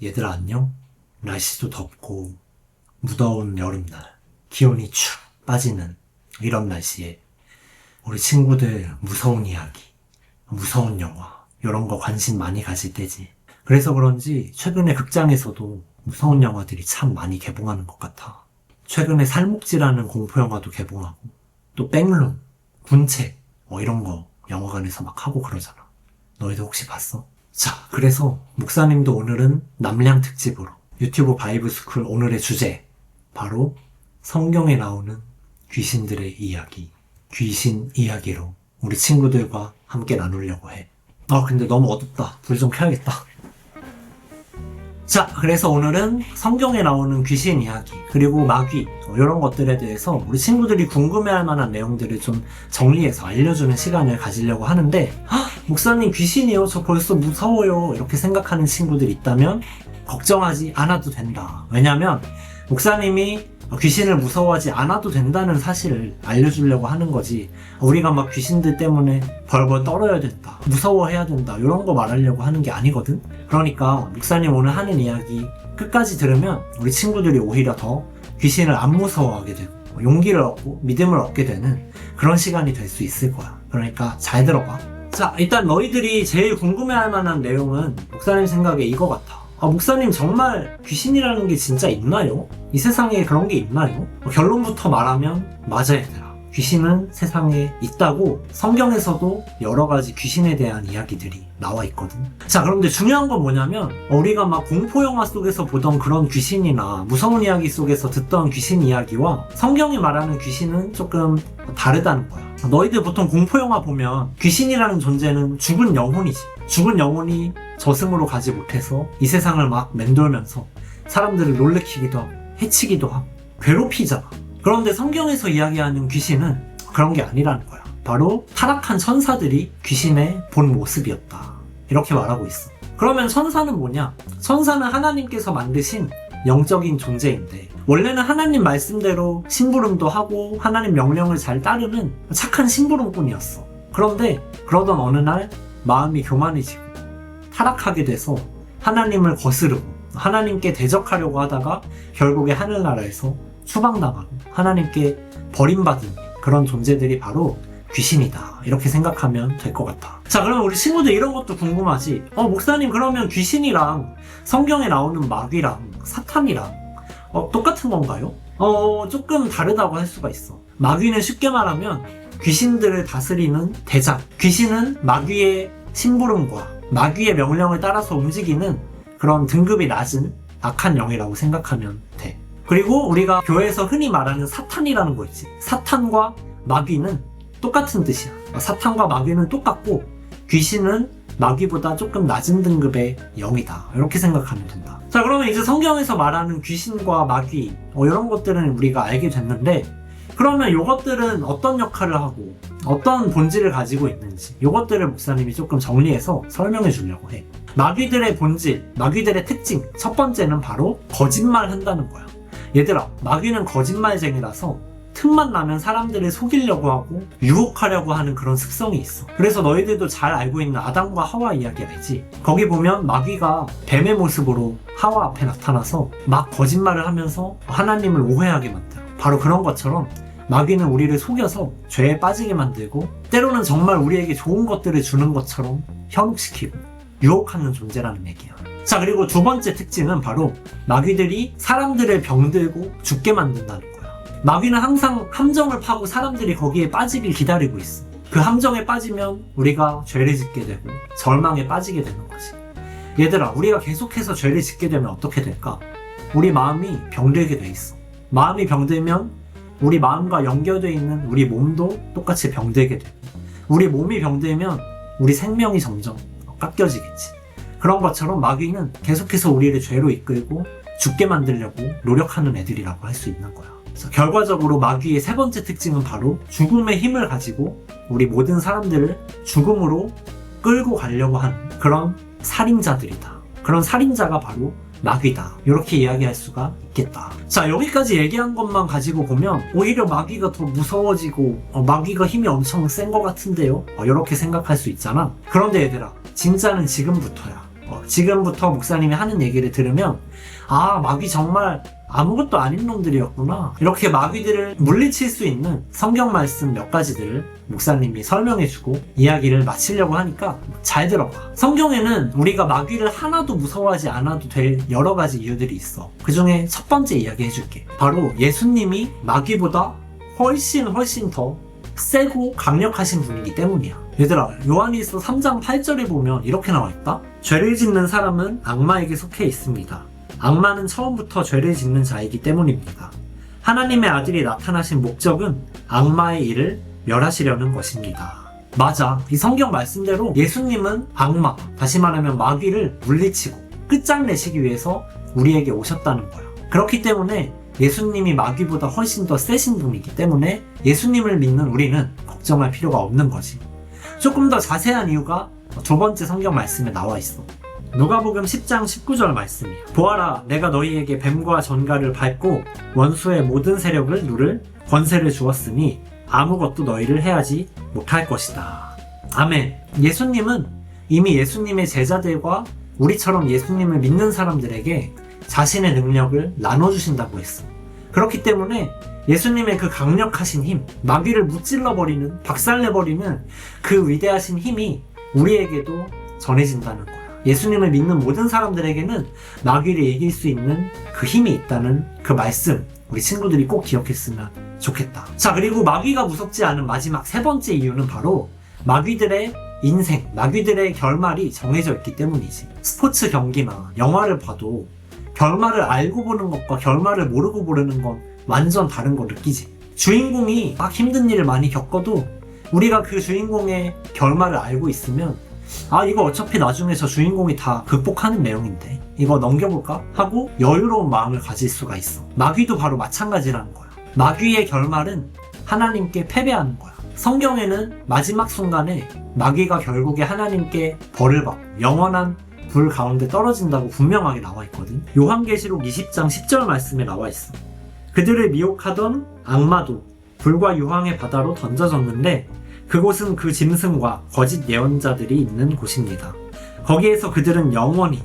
얘들아 안녕? 날씨도 덥고 무더운 여름날 기온이 축 빠지는 이런 날씨에 우리 친구들 무서운 이야기, 무서운 영화 이런 거 관심 많이 가질 때지. 그래서 그런지 최근에 극장에서도 무서운 영화들이 참 많이 개봉하는 것 같아. 최근에 살목지라는 공포영화도 개봉하고 또 백룸, 군책 이런 거 영화관에서 막 하고 그러잖아. 너희도 혹시 봤어? 자, 그래서 목사님도 오늘은 남량 특집으로 유튜브 바이브스쿨 오늘의 주제 바로 성경에 나오는 귀신들의 이야기, 귀신 이야기로 우리 친구들과 함께 나누려고 해. 근데 너무 어둡다. 불 좀 켜야겠다. 자, 그래서 오늘은 성경에 나오는 귀신 이야기, 그리고 마귀, 이런 것들에 대해서 우리 친구들이 궁금해할 만한 내용들을 좀 정리해서 알려주는 시간을 가지려고 하는데, 목사님 귀신이요? 저 벌써 무서워요. 이렇게 생각하는 친구들이 있다면 걱정하지 않아도 된다. 왜냐면 목사님이 귀신을 무서워하지 않아도 된다는 사실을 알려주려고 하는 거지, 우리가 막 귀신들 때문에 벌벌 떨어야 된다, 무서워해야 된다, 이런 거 말하려고 하는 게 아니거든. 그러니까 목사님 오늘 하는 이야기 끝까지 들으면 우리 친구들이 오히려 더 귀신을 안 무서워하게 되고 용기를 얻고 믿음을 얻게 되는 그런 시간이 될 수 있을 거야. 그러니까 잘 들어봐. 자, 일단 너희들이 제일 궁금해할 만한 내용은 목사님 생각에 이거 같아. 목사님 정말 귀신이라는 게 진짜 있나요? 이 세상에 그런 게 있나요? 결론부터 말하면 맞아야 되라. 귀신은 세상에 있다고 성경에서도 여러 가지 귀신에 대한 이야기들이 나와 있거든. 자, 그런데 중요한 건 뭐냐면 우리가 막 공포영화 속에서 보던 그런 귀신이나 무서운 이야기 속에서 듣던 귀신 이야기와 성경이 말하는 귀신은 조금 다르다는 거야. 너희들 보통 공포영화 보면 귀신이라는 존재는 죽은 영혼이지. 죽은 영혼이 저승으로 가지 못해서 이 세상을 막 맴돌면서 사람들을 놀래키기도 하고 해치기도 하고 괴롭히잖아. 그런데 성경에서 이야기하는 귀신은 그런 게 아니라는 거야. 바로 타락한 천사들이 귀신의 본 모습이었다, 이렇게 말하고 있어. 그러면 천사는 뭐냐? 천사는 하나님께서 만드신 영적인 존재인데, 원래는 하나님 말씀대로 심부름도 하고 하나님 명령을 잘 따르는 착한 심부름꾼이었어. 그런데 그러던 어느 날 마음이 교만해지고 타락하게 돼서 하나님을 거스르고 하나님께 대적하려고 하다가 결국에 하늘나라에서 추방당하고 하나님께 버림받은 그런 존재들이 바로 귀신이다, 이렇게 생각하면 될 것 같아. 자, 그러면 우리 친구들 이런 것도 궁금하지? 목사님 그러면 귀신이랑 성경에 나오는 마귀랑 사탄이랑 똑같은 건가요? 조금 다르다고 할 수가 있어. 마귀는 쉽게 말하면 귀신들을 다스리는 대장, 귀신은 마귀의 심부름과 마귀의 명령을 따라서 움직이는 그런 등급이 낮은 악한 영이라고 생각하면 돼. 그리고 우리가 교회에서 흔히 말하는 사탄이라는 거 있지. 사탄과 마귀는 똑같은 뜻이야. 사탄과 마귀는 똑같고 귀신은 마귀보다 조금 낮은 등급의 영이다, 이렇게 생각하면 된다. 자, 그러면 이제 성경에서 말하는 귀신과 마귀 이런 것들은 우리가 알게 됐는데, 그러면 이것들은 어떤 역할을 하고 어떤 본질을 가지고 있는지 이것들을 목사님이 조금 정리해서 설명해 주려고 해. 마귀들의 본질, 마귀들의 특징, 첫 번째는 바로 거짓말 한다는 거야. 얘들아, 마귀는 거짓말쟁이라서 틈만 나면 사람들을 속이려고 하고 유혹하려고 하는 그런 습성이 있어. 그래서 너희들도 잘 알고 있는 아담과 하와 이야기 알지? 거기 보면 마귀가 뱀의 모습으로 하와 앞에 나타나서 막 거짓말을 하면서 하나님을 오해하게 만들어. 바로 그런 것처럼 마귀는 우리를 속여서 죄에 빠지게 만들고 때로는 정말 우리에게 좋은 것들을 주는 것처럼 현혹시키고 유혹하는 존재라는 얘기야. 자, 그리고 두 번째 특징은 바로 마귀들이 사람들을 병들고 죽게 만든다는 거야. 마귀는 항상 함정을 파고 사람들이 거기에 빠지길 기다리고 있어. 그 함정에 빠지면 우리가 죄를 짓게 되고 절망에 빠지게 되는 거지. 얘들아, 우리가 계속해서 죄를 짓게 되면 어떻게 될까? 우리 마음이 병들게 돼 있어. 마음이 병들면 우리 마음과 연결되어 있는 우리 몸도 똑같이 병들게 되고, 우리 몸이 병들면 우리 생명이 점점 깎여지겠지. 그런 것처럼 마귀는 계속해서 우리를 죄로 이끌고 죽게 만들려고 노력하는 애들이라고 할 수 있는 거야. 그래서 결과적으로 마귀의 세 번째 특징은 바로 죽음의 힘을 가지고 우리 모든 사람들을 죽음으로 끌고 가려고 하는 그런 살인자들이다. 그런 살인자가 바로 마귀다, 이렇게 이야기할 수가 있겠다. 자, 여기까지 얘기한 것만 가지고 보면 오히려 마귀가 더 무서워지고 마귀가 힘이 엄청 센 것 같은데요, 이렇게 생각할 수 있잖아. 그런데 얘들아, 진짜는 지금부터야. 지금부터 목사님이 하는 얘기를 들으면 아, 마귀 정말 아무것도 아닌 놈들이었구나. 이렇게 마귀들을 물리칠 수 있는 성경 말씀 몇 가지들을 목사님이 설명해주고 이야기를 마치려고 하니까 잘 들어봐. 성경에는 우리가 마귀를 하나도 무서워하지 않아도 될 여러 가지 이유들이 있어. 그 중에 첫 번째 이야기 해줄게. 바로 예수님이 마귀보다 훨씬 더 세고 강력하신 분이기 때문이야. 얘들아, 요한일서 3장 8절에 보면 이렇게 나와있다. 죄를 짓는 사람은 악마에게 속해 있습니다. 악마는 처음부터 죄를 짓는 자이기 때문입니다. 하나님의 아들이 나타나신 목적은 악마의 일을 멸하시려는 것입니다. 맞아. 이 성경 말씀대로 예수님은 악마, 다시 말하면 마귀를 물리치고 끝장내시기 위해서 우리에게 오셨다는 거야. 그렇기 때문에 예수님이 마귀보다 훨씬 더 세신 분이기 때문에 예수님을 믿는 우리는 걱정할 필요가 없는 거지. 조금 더 자세한 이유가 두 번째 성경 말씀에 나와 있어. 누가복음 10장 19절 말씀이야. 보아라, 내가 너희에게 뱀과 전갈을 밟고 원수의 모든 세력을 누를 권세를 주었으니 아무것도 너희를 해하지 못할 것이다. 아멘. 예수님은 이미 예수님의 제자들과 우리처럼 예수님을 믿는 사람들에게 자신의 능력을 나눠주신다고 했어. 그렇기 때문에 예수님의 그 강력하신 힘, 마귀를 무찔러버리는, 박살내버리는 그 위대하신 힘이 우리에게도 전해진다는 거야. 예수님을 믿는 모든 사람들에게는 마귀를 이길 수 있는 그 힘이 있다는 그 말씀, 우리 친구들이 꼭 기억했으면 좋겠다. 자, 그리고 마귀가 무섭지 않은 마지막 세 번째 이유는 바로 마귀들의 인생, 마귀들의 결말이 정해져 있기 때문이지. 스포츠 경기나 영화를 봐도 결말을 알고 보는 것과 결말을 모르고 보는 건 완전 다른 거 느끼지. 주인공이 막 힘든 일을 많이 겪어도 우리가 그 주인공의 결말을 알고 있으면 아, 이거 어차피 나중에 저 주인공이 다 극복하는 내용인데 이거 넘겨볼까? 하고 여유로운 마음을 가질 수가 있어. 마귀도 바로 마찬가지라는 거야. 마귀의 결말은 하나님께 패배하는 거야. 성경에는 마지막 순간에 마귀가 결국에 하나님께 벌을 받고 영원한 불 가운데 떨어진다고 분명하게 나와 있거든. 요한계시록 20장 10절 말씀에 나와 있어. 그들을 미혹하던 악마도 불과 유황의 바다로 던져졌는데 그곳은 그 짐승과 거짓 예언자들이 있는 곳입니다. 거기에서 그들은 영원히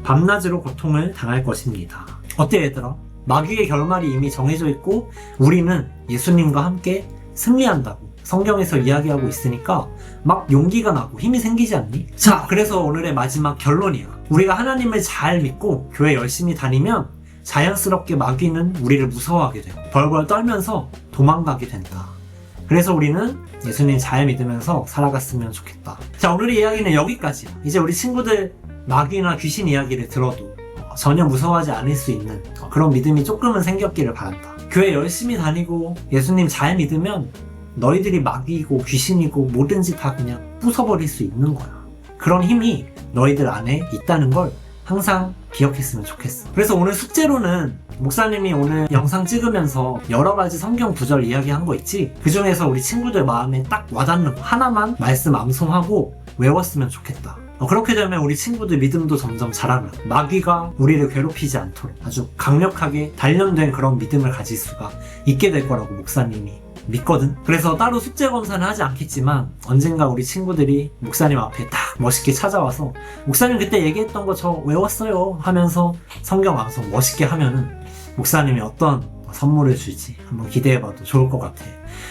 밤낮으로 고통을 당할 것입니다. 어때 얘들아? 마귀의 결말이 이미 정해져 있고 우리는 예수님과 함께 승리한다고 성경에서 이야기하고 있으니까 막 용기가 나고 힘이 생기지 않니? 자, 그래서 오늘의 마지막 결론이야. 우리가 하나님을 잘 믿고 교회 열심히 다니면 자연스럽게 마귀는 우리를 무서워하게 되고 벌벌 떨면서 도망가게 된다. 그래서 우리는 예수님 잘 믿으면서 살아갔으면 좋겠다. 자, 오늘의 이야기는 여기까지야. 이제 우리 친구들 마귀나 귀신 이야기를 들어도 전혀 무서워하지 않을 수 있는 그런 믿음이 조금은 생겼기를 바란다. 교회 열심히 다니고 예수님 잘 믿으면 너희들이 마귀이고 귀신이고 뭐든지 다 그냥 부숴버릴 수 있는 거야. 그런 힘이 너희들 안에 있다는 걸 항상 기억했으면 좋겠어. 그래서 오늘 숙제로는 목사님이 오늘 영상 찍으면서 여러 가지 성경 구절 이야기한 거 있지? 그 중에서 우리 친구들 마음에 딱 와닿는 거 하나만 말씀 암송하고 외웠으면 좋겠다. 그렇게 되면 우리 친구들 믿음도 점점 자라나 마귀가 우리를 괴롭히지 않도록 아주 강력하게 단련된 그런 믿음을 가질 수가 있게 될 거라고 목사님이 믿거든. 그래서 따로 숙제 검사는 하지 않겠지만 언젠가 우리 친구들이 목사님 앞에 딱 멋있게 찾아와서 목사님 그때 얘기했던 거 저 외웠어요 하면서 성경 암송 멋있게 하면은 목사님이 어떤 선물을 줄지 한번 기대해봐도 좋을 것 같아.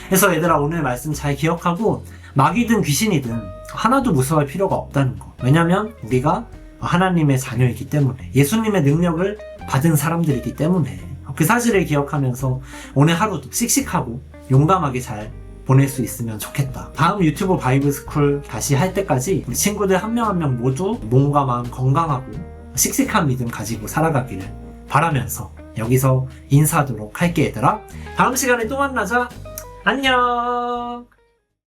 그래서 얘들아, 오늘 말씀 잘 기억하고 마귀든 귀신이든 하나도 무서워할 필요가 없다는 거. 왜냐면 우리가 하나님의 자녀이기 때문에 예수님의 능력을 받은 사람들이기 때문에 그 사실을 기억하면서 오늘 하루도 씩씩하고 용감하게 잘 보낼 수 있으면 좋겠다. 다음 유튜브 바이블스쿨 다시 할 때까지 우리 친구들 한 명 한 명 모두 몸과 마음 건강하고 씩씩한 믿음 가지고 살아가기를 바라면서 여기서 인사하도록 할게 얘들아. 다음 시간에 또 만나자. 안녕.